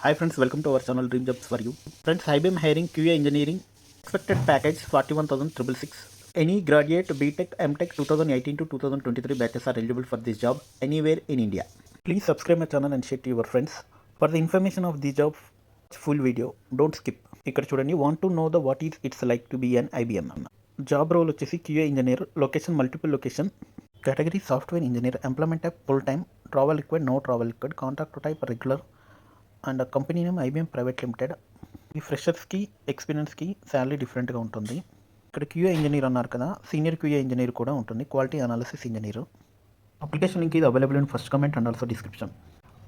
Hi friends, welcome to our channel Dream Jobs for You. Friends, IBM hiring QA engineering. Expected package 41,666. Any graduate BTech MTech 2018 to 2023 batches are eligible for this job anywhere in India. Please subscribe my channel and share to your friends. For the information of this job, full video, don't skip. ఇక్కడ చూడండి, want to know the what is it's like to be an IBM. Job role వచ్చేసి QA engineer, location multiple location, category software engineer, employment type full time, travel required, no travel required, contract type regular and company name IBM private limited. ఈ ఫ్రెషర్స్కి ఎక్స్పీరియన్స్కి salary డిఫరెంట్గా ఉంటుంది. ఇక్కడ QA engineer అన్నారు కదా, senior QA engineer కూడా ఉంటుంది, quality analysis engineer. Application link ఇది available in first comment and also description.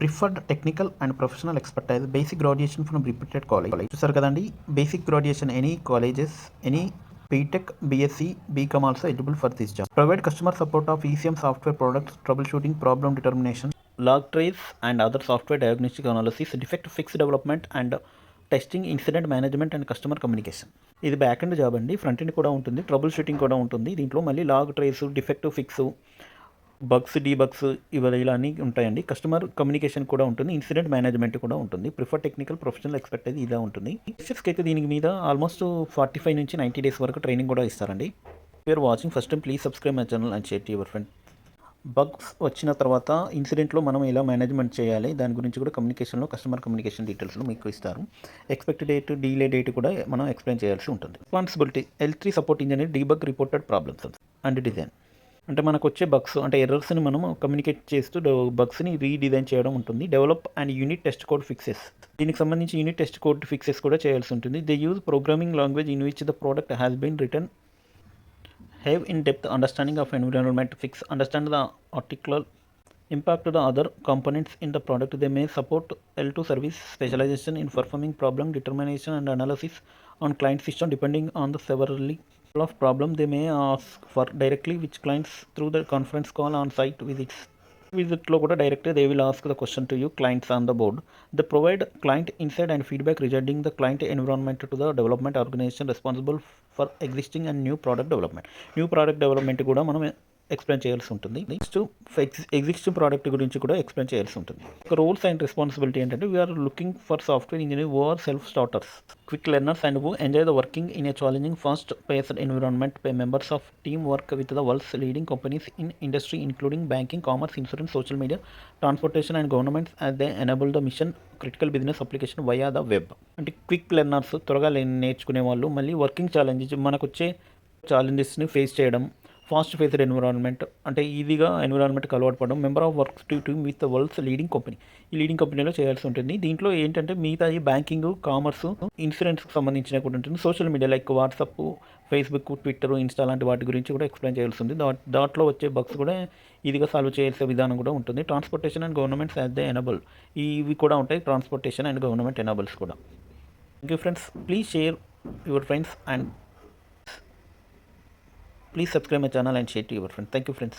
Preferred technical and professional expertise, basic graduation from reputed college. చూసారు కదండి, basic graduation any colleges, any BTech, BSc, BCom also eligible for this job. Provide customer support of ECM software products, troubleshooting, problem determination, log trace and other software diagnostic analysis, defect fix development and testing, incident management and customer communication. ఇది back end job అండి, front end కూడా ఉంటుంది, troubleshooting కూడా ఉంటుంది. దీంట్లో మళ్ళీ log trace, defect fix, bugs, debugs ఇలా అన్నీ ఉంటాయండి. కస్టమర్ కమ్యూనికేషన్ కూడా ఉంటుంది, ఇన్సిడెంట్ మేనేజ్మెంట్ కూడా ఉంటుంది. ప్రిఫర్ టెక్నికల్ ప్రొఫెషనల్ ఎక్స్పర్టైజ్ ఇలా ఉంటుంది. ఫ్రెషర్స్కి అయితే దీని మీద ఆల్మోస్ట్ 45 నుంచి 90 డేస్ వరకు ట్రైనింగ్ కూడా ఇస్తారండి. You are watching first time, please subscribe my channel and share to your friend. Bugs వచ్చిన తర్వాత ఇన్సిడెంట్లో మనం ఎలా మేనేజ్మెంట్ చేయాలి దాని గురించి కూడా కమ్యూనికేషన్లో కస్టమర్ కమ్యూనికేషన్ డీటెయిల్స్లో మీకు ఇస్తారు. ఎక్స్పెక్ట్ డేట్, డీలే డేట్ కూడా మనం ఎక్స్ప్లెయిన్ చేయాల్సి ఉంటుంది. Responsibility L3 support engineer, debug reported problems and design. అంటే మనకు వచ్చే బగ్స్ అంటే ఎర్రర్స్ని మనం కమ్యూనికేట్ చేస్తూ బగ్స్ని రీడిజైన్ చేయడం ఉంటుంది. Develop and unit test code fixes, దీనికి సంబంధించి యూనిట్ టెస్ట్ కోడ్ ఫిక్సెస్ కూడా చేయాల్సి ఉంటుంది. They use programming language in which the product has been return, have in-depth understanding of environment, fix, understand the article impact of the other components in the product. They may support L2 service, specialization in performing problem determination and analysis on client system depending on the severity of problem. They may ask for directly which clients through the conference call on site visits. విజిట్లో కూడా డైరెక్ట్గా they will ask the question to you clients on the board. The provide client inside and feedback regarding the client environment to the development organization responsible for existing and new product development. New product development కూడా మనం explain చేయాల్సి ఉంటుంది. Next existing product గురించి కూడా explain చేయాల్సి ఉంటుంది. Roles and responsibility ఏంటంటే we are looking for software engineer who are self starters, quick learners and who enjoy the working in a challenging fast paced environment. Members of team work with the world's leading companies in industry including banking, commerce, insurance, social media, transportation and governments as they enable the mission critical business application via the web. అంటే quick learners, త్వరగా నేర్చుకునే వాళ్ళు, మళ్ళీ working challenges, మనకు వచ్చే ఛాలెంజెస్ని face చేయడం, fast faced environment అంటే ఈజీగా ఎన్విరాన్మెంట్కి అలవాటు పడడం. Member of work team with the world's leading company, ఈ లీడింగ్ కంపెనీలో చేయాల్సి ఉంటుంది. దీంట్లో ఏంటంటే మిగతా ఈ బ్యాంకింగ్, కామర్స్, ఇన్సూరెన్స్కి సంబంధించిన కూడా ఉంటుంది. Social media like WhatsApp, Facebook, Twitter, Insta లాంటి వాటి గురించి కూడా ఎక్స్ప్లెయిన్ చేయాల్సి ఉంది. దాంట్లో వచ్చే బగ్స్ కూడా ఈజీగా సాల్వ్ చేయాల్సే విధానం కూడా ఉంటుంది. Transportation and governments as they enable, ఇవి కూడా ఉంటాయి, ట్రాన్స్పోర్టేషన్ అండ్ గవర్నమెంట్ ఎనబుల్స్ కూడా. Thank you friends, please share your friends and please subscribe my channel and share to your friends. Thank you friends.